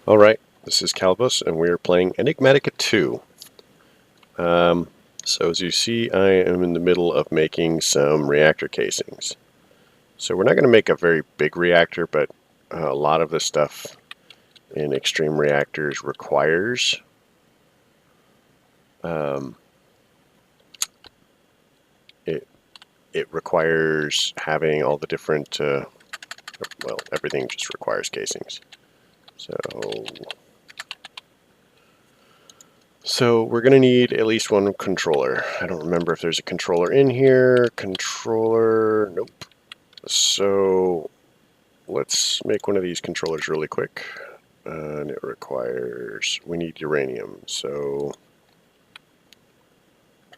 Alright, this is Calibos, and we're playing Enigmatica 2. So as you see, I am in the middle of making some reactor casings. So we're not going to make a very big reactor, but a lot of the stuff in extreme reactors requires it requires having all the different, well, everything just requires casings. So we're going to need at least one controller. I don't remember if there's a controller in here. Controller, nope. So let's make one of these controllers really quick. And it requires, we need uranium. So,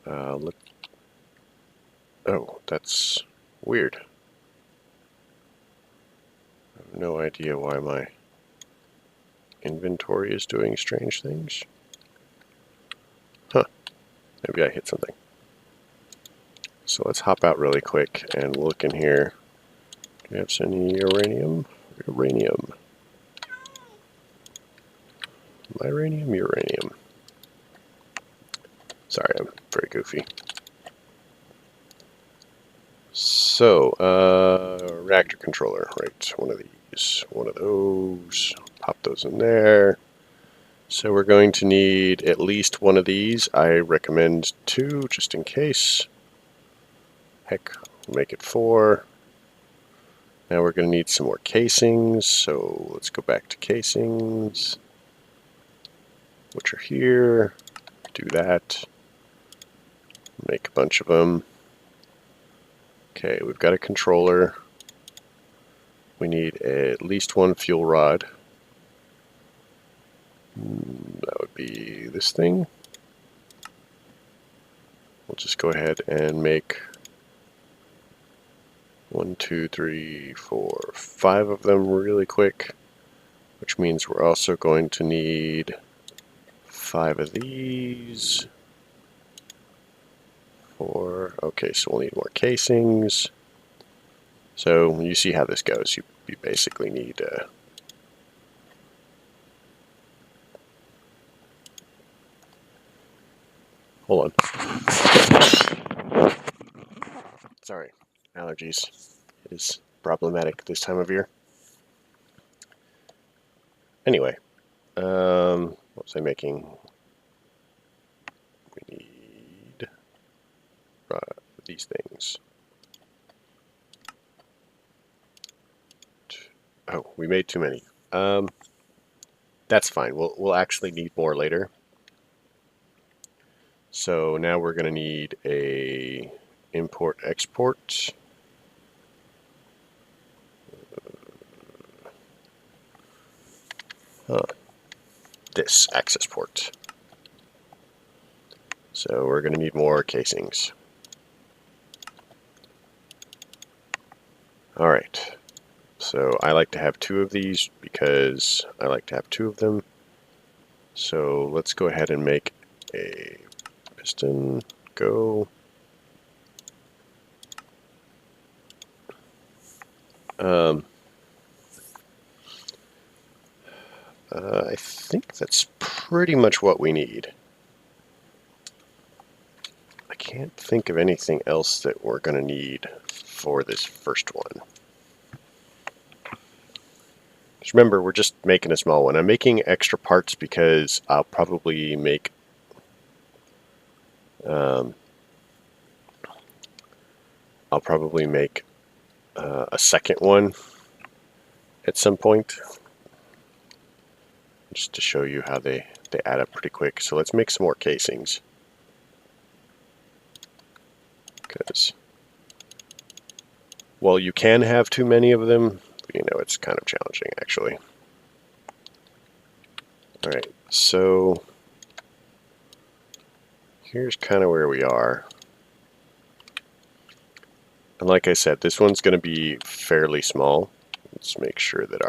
oh, that's weird. I have no idea why my inventory is doing strange things. Huh, maybe I hit something. So let's hop out really quick and look in here. Do we have any uranium? Uranium. Uranium. Sorry, I'm very goofy. So, reactor controller, right, one of these, one of those, pop those in there. So we're going to need at least one of these. I recommend 2, just in case. Heck, we'll make it 4. Now we're going to need some more casings, so let's go back to casings, which are here. Do that. Make a bunch of them. Okay, we've got a controller. We need at least one fuel rod. That would be this thing. We'll just go ahead and make 1, 2, 3, 4, 5 of them really quick, which means we're also going to need 5 of these. 4. Okay, so we'll need more casings. So when you see how this goes, you basically need hold on. Sorry, allergies. It is problematic this time of year. Anyway, what was I making? We need these things. Oh, we made too many. That's fine. We'll actually need more later. So now we're going to need a import-export. This access port. So we're going to need more casings. Alright. So I like to have 2 of these because I like to have 2 of them. So let's go ahead and make a piston. Go. I think that's pretty much what we need. I can't think of anything else that we're going to need for this first one. Just remember, we're just making a small one. I'm making extra parts because I'll probably make a second one at some point, just to show you how they add up pretty quick. So let's make some more casings, because while you can have too many of them, you know, it's kind of challenging actually. Alright, so here's kind of where we are. And like I said, this one's going to be fairly small. Let's make sure that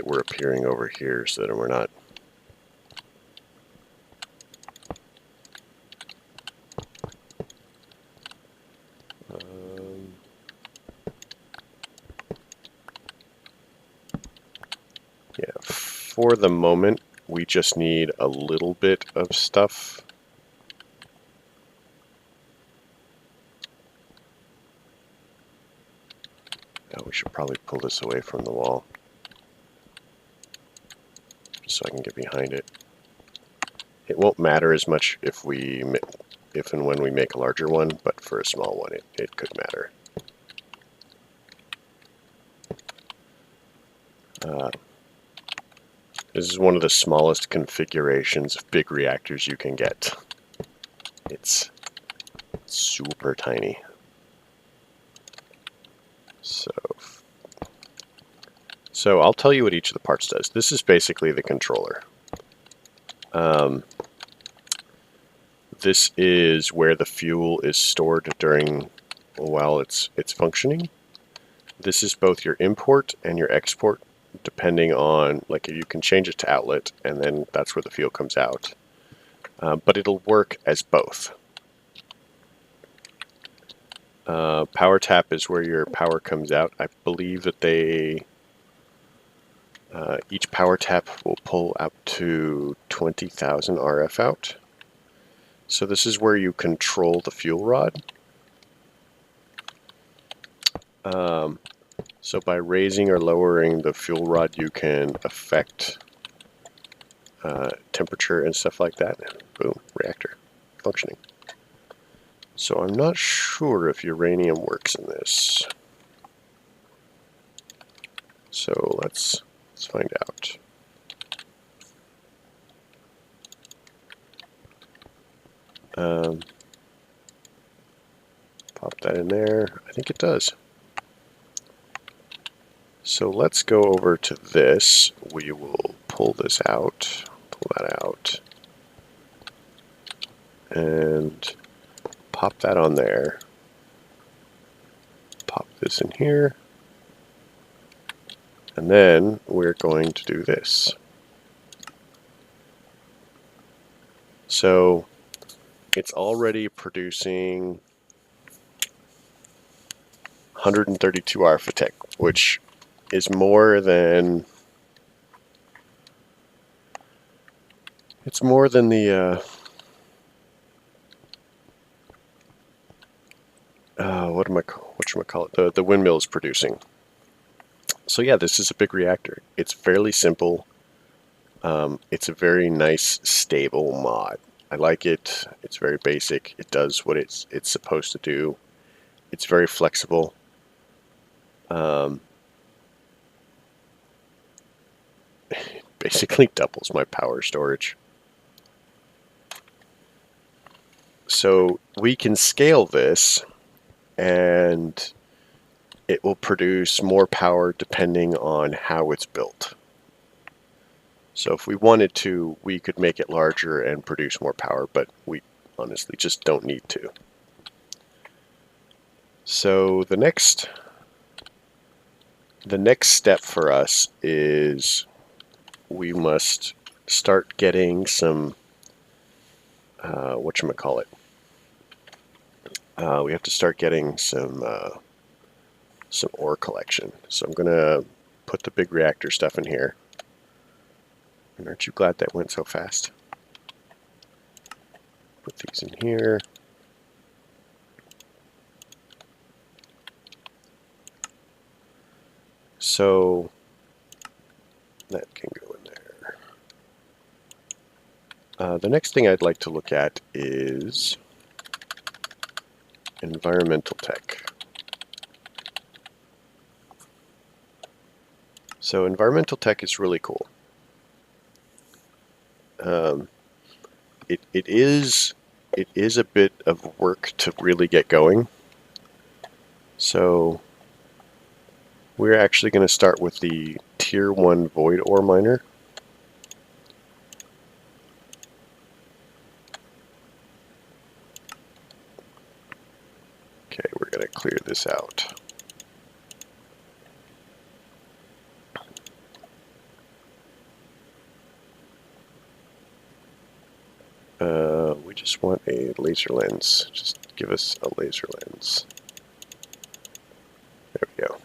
we're appearing over here so that we're not. for the moment, we just need a little bit of stuff. Oh, we should probably pull this away from the wall, just so I can get behind it. It won't matter as much if and when we make a larger one, but for a small one, it could matter. This is one of the smallest configurations of big reactors you can get. It's super tiny. So I'll tell you what each of the parts does. This is basically the controller. This is where the fuel is stored while it's functioning. This is both your import and your export, depending on, like, you can change it to outlet, and then that's where the fuel comes out. But it'll work as both. Power tap is where your power comes out. I believe that each power tap will pull up to 20,000 RF out. So this is where you control the fuel rod. So by raising or lowering the fuel rod, you can affect temperature and stuff like that. Boom, reactor functioning. So I'm not sure if uranium works in this. So let's find out. Pop that in there. I think it does. So let's go over to this. We will pull this out, pull that out, and pop that on there. Pop this in here. And then we're going to do this. So it's already producing 132 RFTech, which is more than the whatchamacallit, the windmill is producing. So yeah, this is a big reactor. It's fairly simple. It's a very nice, stable mod. I like it. It's very basic. It does what it's supposed to do. It's very flexible. Basically doubles my power storage. So we can scale this, and it will produce more power depending on how it's built. So if we wanted to, we could make it larger and produce more power, but we honestly just don't need to. So the next step for us is we must start getting some whatchamacallit. We have to start getting some ore collection. So I'm gonna put the big reactor stuff in here. And aren't you glad that went so fast? Put these in here. So that can go in there. The next thing I'd like to look at is environmental tech. So environmental tech is really cool. It is a bit of work to really get going. So we're actually going to start with the Tier 1 void ore miner. Okay, we're going to clear this out. We just want a laser lens. Just give us a laser lens. There we go.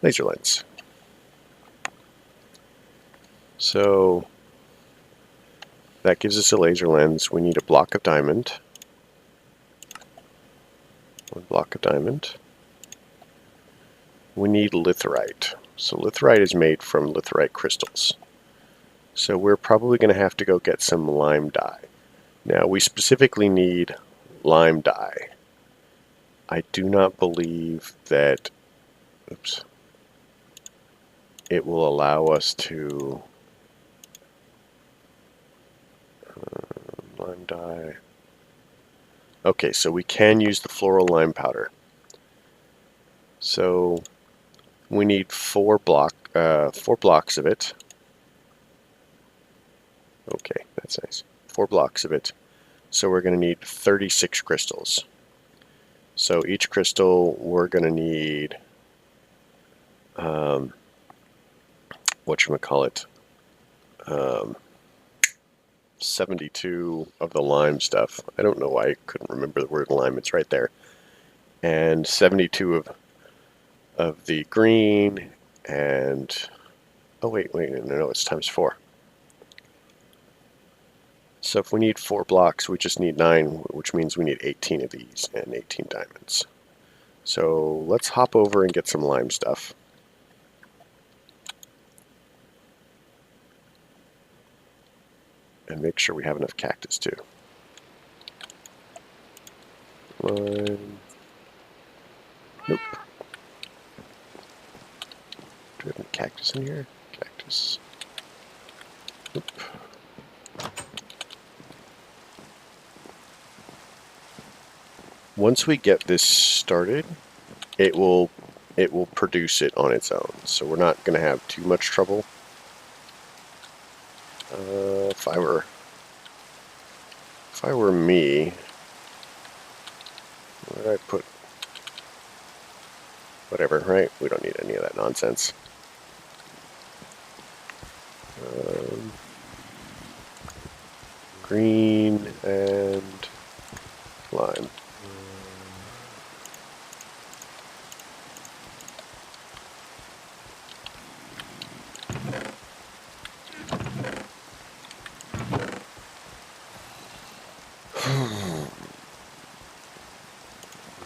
Laser lens. So that gives us a laser lens. We need a block of diamond. One block of diamond. We need litherite. So litherite is made from litherite crystals. So we're probably going to have to go get some lime dye. Now we specifically need lime dye. I do not believe that, oops, it will allow us to lime dye. Okay, so we can use the floral lime powder. So we need four blocks of it. Okay, that's nice. 4 blocks of it. So we're going to need 36 crystals. So each crystal we're going to need, whatchamacallit, 72 of the lime stuff. I don't know why I couldn't remember the word lime. It's right there. And 72 of the green, and oh wait, no, it's times 4. So if we need 4 blocks, we just need 9, which means we need 18 of these and 18 diamonds. So let's hop over and get some lime stuff. And make sure we have enough cactus too. Lime. Nope. Do we have any cactus in here? Cactus. Nope. Once we get this started, it will produce it on its own. So we're not going to have too much trouble. If I were me, where did I put? Whatever, right? We don't need any of that nonsense. Green and lime.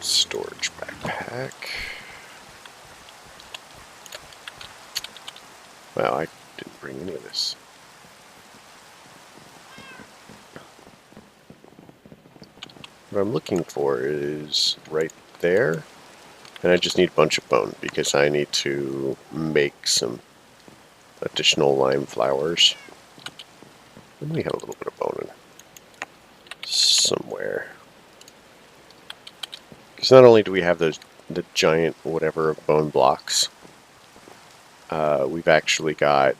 Storage backpack. Wow, I didn't bring any of this. What I'm looking for is right there, and I just need a bunch of bone because I need to make some additional lime flowers. And we have a little bit of bone in somewhere. Because not only do we have the giant whatever bone blocks, we've actually got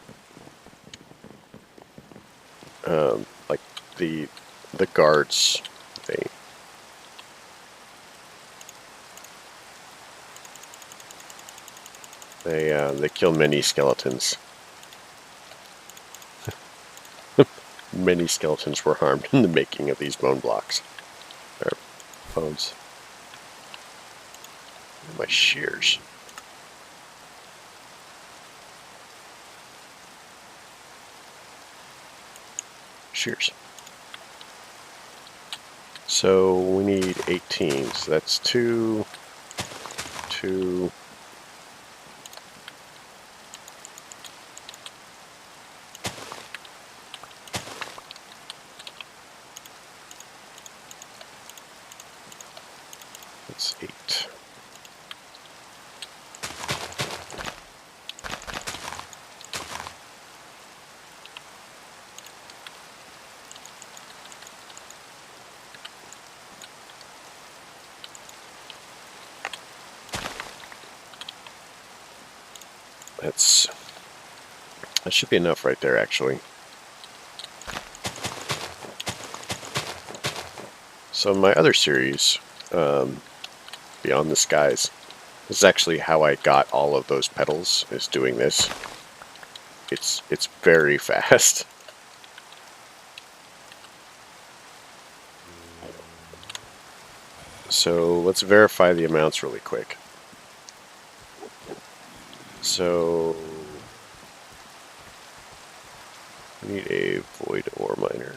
like the guards. They kill many skeletons. Many skeletons were harmed in the making of these bone blocks. Or bones. My shears. Shears. So we need 18. So that's 2, 2. That's 8. That should be enough right there, actually. So in my other series, Beyond the Skies, this is actually how I got all of those petals, is doing this. It's very fast. So let's verify the amounts really quick. So We need a void ore miner.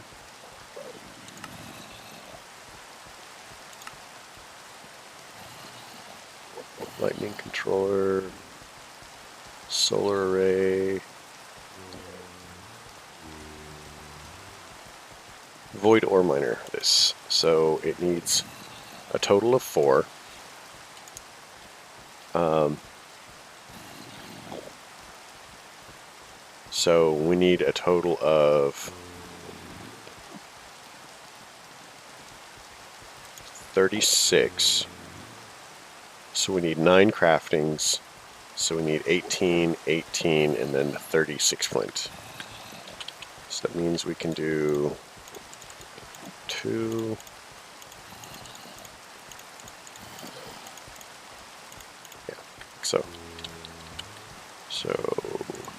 Lightning controller. Solar array. Void ore miner, this. So it needs a total of 4. So we need a total of 36. So we need 9 craftings. So we need 18, 18, and then 36 flint. So that means we can do 2. Yeah, so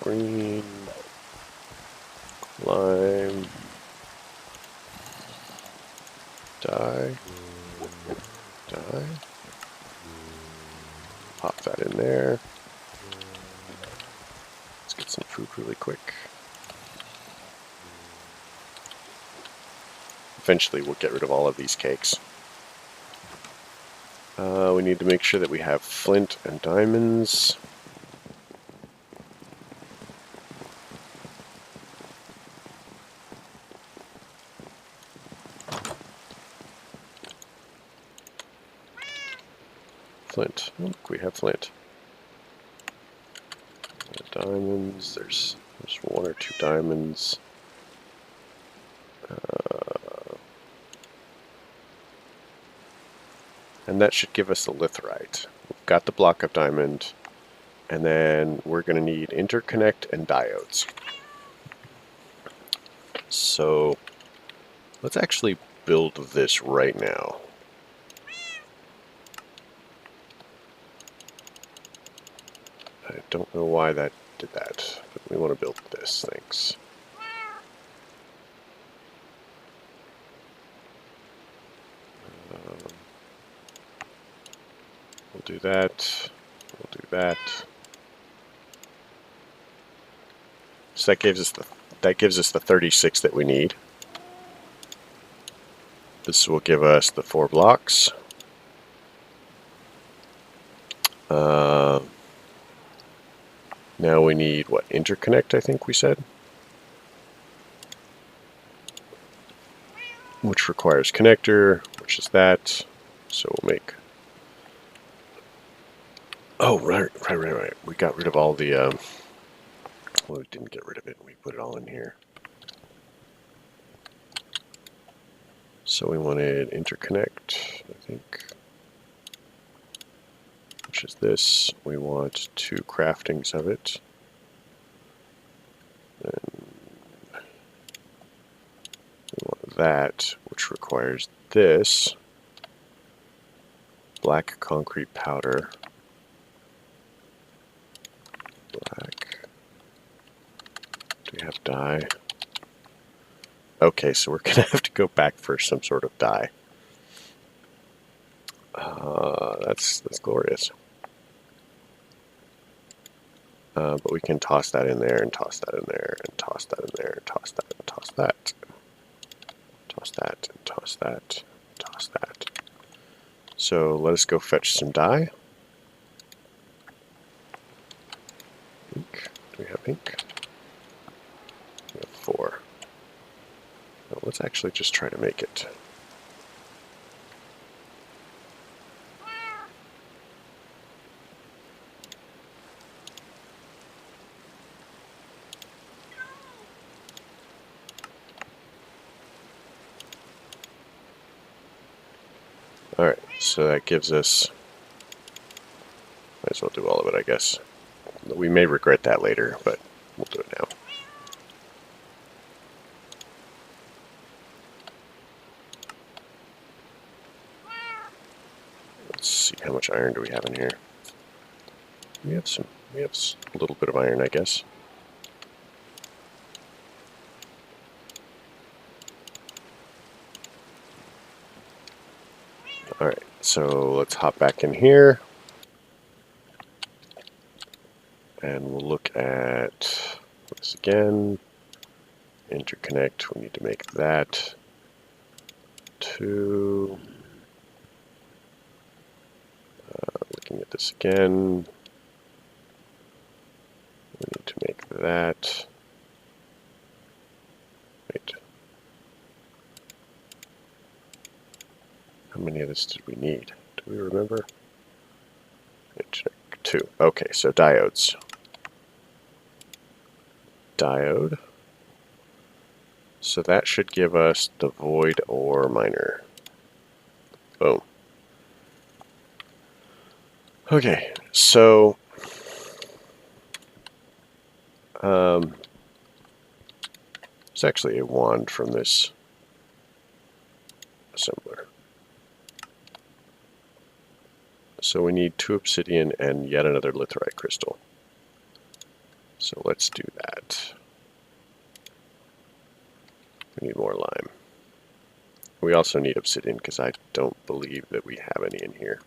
green, lime, dye, pop that in there. Let's get some food really quick. Eventually we'll get rid of all of these cakes. We need to make sure that we have flint and diamonds. Flint. Oh, look, we have flint. Diamonds. There's 1 or 2 diamonds. And that should give us the litherite. We've got the block of diamond. And then we're going to need interconnect and diodes. So let's actually build this right now. I don't know why that did that, but we want to build this. Thanks. We'll do that. We'll do that. So that gives us the 36 that we need. This will give us the 4 blocks. Now we need what? Interconnect, I think we said. Which requires connector, which is that. So we'll make. Oh, right. We got rid of all the. Well, we didn't get rid of it. We put it all in here. So we wanted interconnect, I think, which is this. We want 2 craftings of it. And we want that, which requires this. Black concrete powder. Black. Do we have dye? Okay, so we're going to have to go back for some sort of dye. That's glorious. But we can toss that in there, and toss that in there, and toss that in there, and toss that, and toss that. Toss that, and toss that, and toss that. So let us go fetch some dye. Ink. Do we have ink? We have 4. Now let's actually just try to make it. Alright, so that gives us, might as well do all of it, I guess. We may regret that later, but we'll do it now. Let's see, how much iron do we have in here? We have a little bit of iron, I guess. Alright, so let's hop back in here. And we'll look at this again. interconnect. We need to make that 2. Looking at this again. We need to make that. Wait. How many of this did we need? Do we remember? 2. Okay, so diodes. Diode. So that should give us the void ore miner. Boom. Okay, so it's actually a wand from this assembler. So we need 2 obsidian and yet another litherite crystal. So let's do that. We need more lime. We also need obsidian because I don't believe that we have any in here.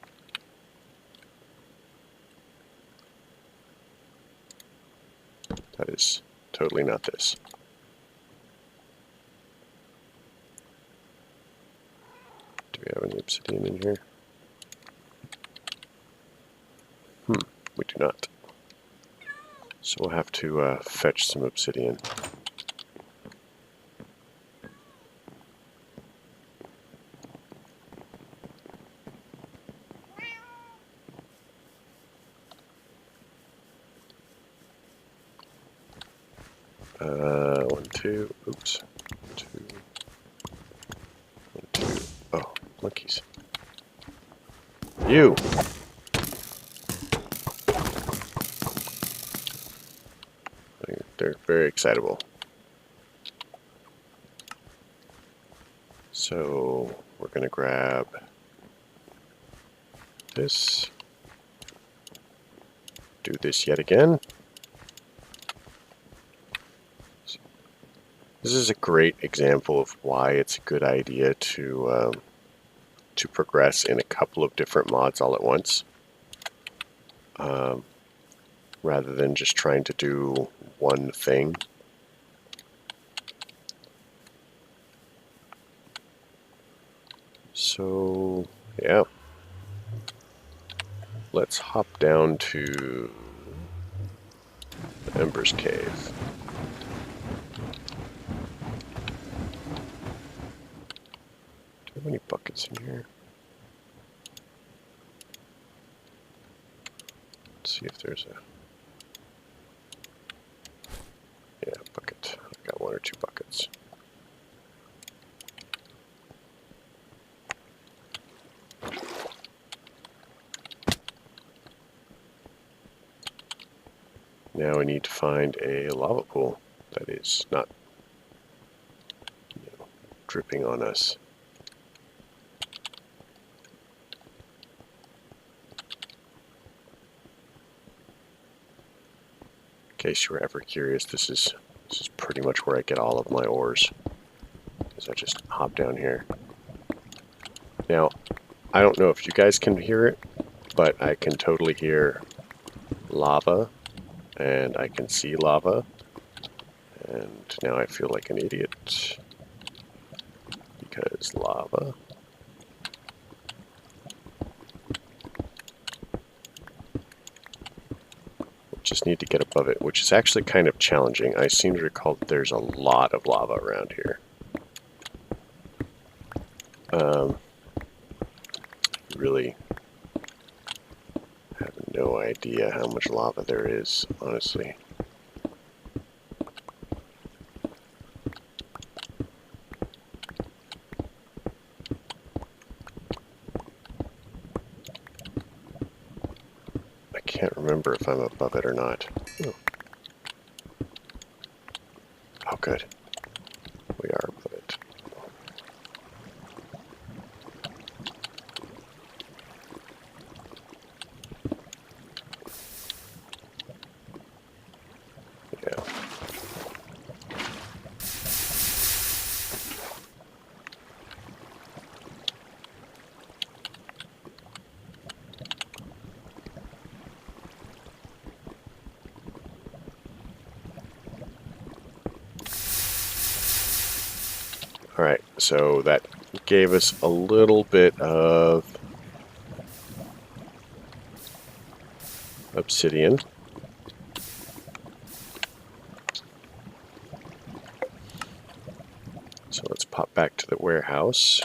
That is totally not this. Do we have any obsidian in here? We do not. So we'll have to fetch some obsidian. One, two, oops. 2, 1, 2. Oh, monkeys. You! They're very excitable. So we're going to grab this. Do this yet again. This is a great example of why it's a good idea to progress in a couple of different mods all at once, rather than just trying to do one thing. So yeah, let's hop down to the Embers Cave. Do you have any buckets in here? Let's see if there's a... Yeah, bucket. I've got 1 or 2 buckets. Now we need to find a lava pool that is not, dripping on us. In case you were ever curious, this is pretty much where I get all of my ores. Because I just hop down here. Now, I don't know if you guys can hear it, but I can totally hear lava. And I can see lava, and now I feel like an idiot, because lava. We just need to get above it, which is actually kind of challenging. I seem to recall that there's a lot of lava around here. Really have no idea how much lava there is, honestly. I can't remember if I'm above it or not. Oh, oh good. We are above it. Yeah. Alright, so that gave us a little bit of obsidian. So let's pop back to the warehouse.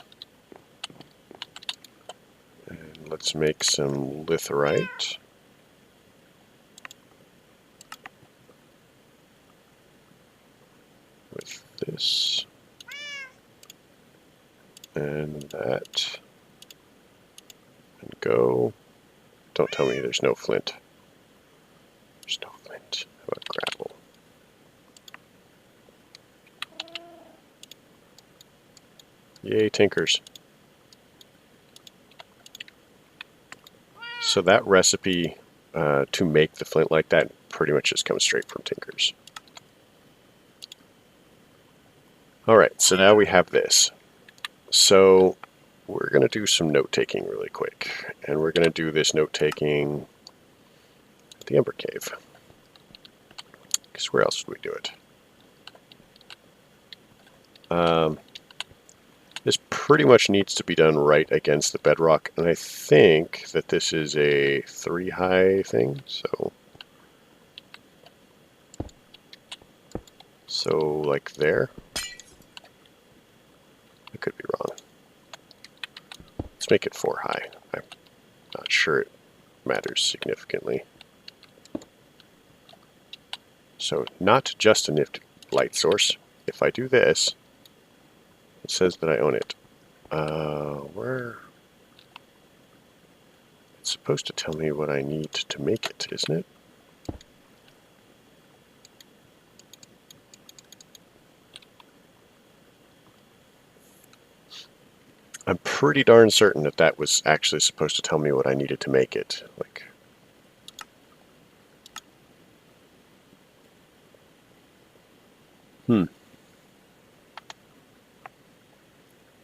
And let's make some litherite. With this. And that. And go. Don't tell me there's no flint. There's no flint. How about gravel? Yay, tinkers. So that recipe to make the flint like that pretty much just comes straight from tinkers. Alright, so now we have this. So we're going to do some note-taking really quick. And we're going to do this note-taking at the Ember Cave. Because where else would we do it? This pretty much needs to be done right against the bedrock, and I think that this is a 3 high thing, so like there. I could be wrong. Let's make it 4 high. I'm not sure it matters significantly. So not just a nifty light source. If I do this, it says that I own it. Where? It's supposed to tell me what I need to make it, isn't it? I'm pretty darn certain that that was actually supposed to tell me what I needed to make it. Like,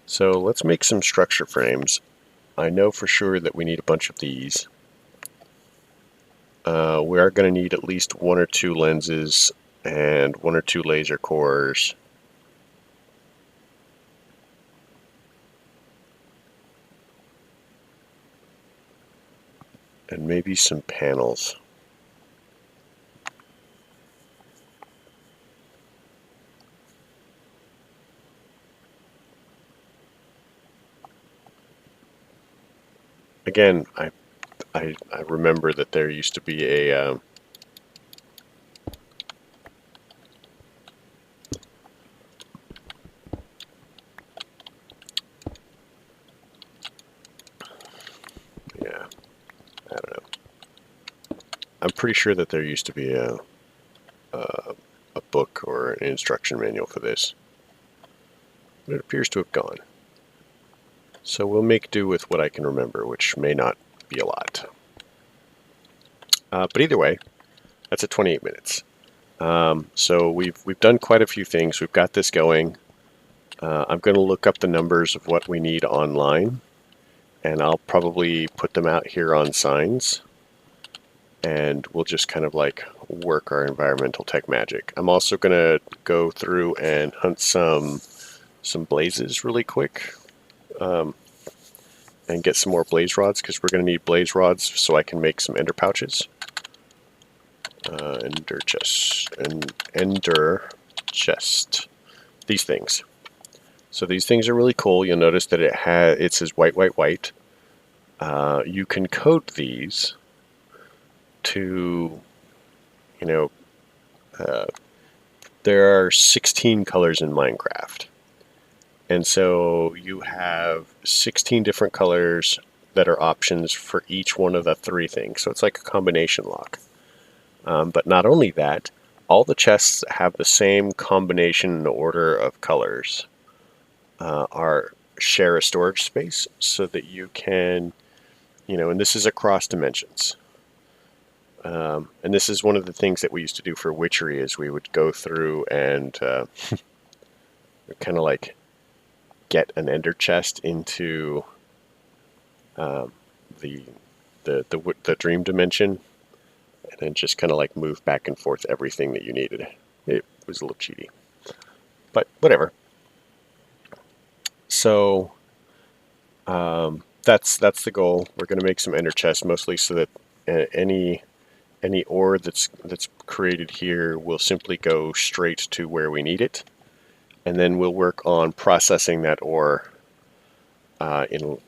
So let's make some structure frames. I know for sure that we need a bunch of these. We are going to need at least 1 or 2 lenses and 1 or 2 laser cores. And maybe some panels. Again, I remember that there used to be a yeah, I don't know. I'm pretty sure that there used to be a book or an instruction manual for this, but it appears to have gone. So we'll make do with what I can remember, which may not be a lot. But either way, that's at 28 minutes. So we've done quite a few things. We've got this going. I'm going to look up the numbers of what we need online, and I'll probably put them out here on signs, and we'll just kind of like work our environmental tech magic. I'm also going to go through and hunt some blazes really quick. And get some more blaze rods, because we're going to need blaze rods so I can make some ender pouches. Ender chest. These things. So these things are really cool. You'll notice that it says white, white, white. You can code these to, there are 16 colors in Minecraft. And so you have 16 different colors that are options for each one of the 3 things. So it's like a combination lock. But not only that, all the chests that have the same combination and order of colors share a storage space, so that you can, and this is across dimensions. And this is one of the things that we used to do for witchery, is we would go through and kind of like get an ender chest into the dream dimension, and then just kind of like move back and forth everything that you needed. It was a little cheaty, but whatever. So that's the goal. We're going to make some ender chests mostly so that any ore that's created here will simply go straight to where we need it, and then we'll work on processing that ore in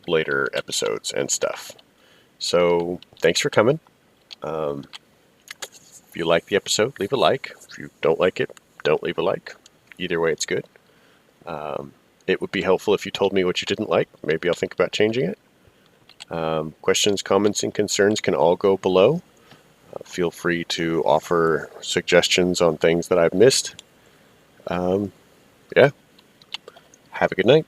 later episodes and stuff. So thanks for coming. If you like the episode, leave a like. If you don't like it, don't leave a like. Either way, it's good. It would be helpful if you told me what you didn't like. Maybe I'll think about changing it. Questions, comments, and concerns can all go below. Feel free to offer suggestions on things that I've missed. Yeah. Have a good night.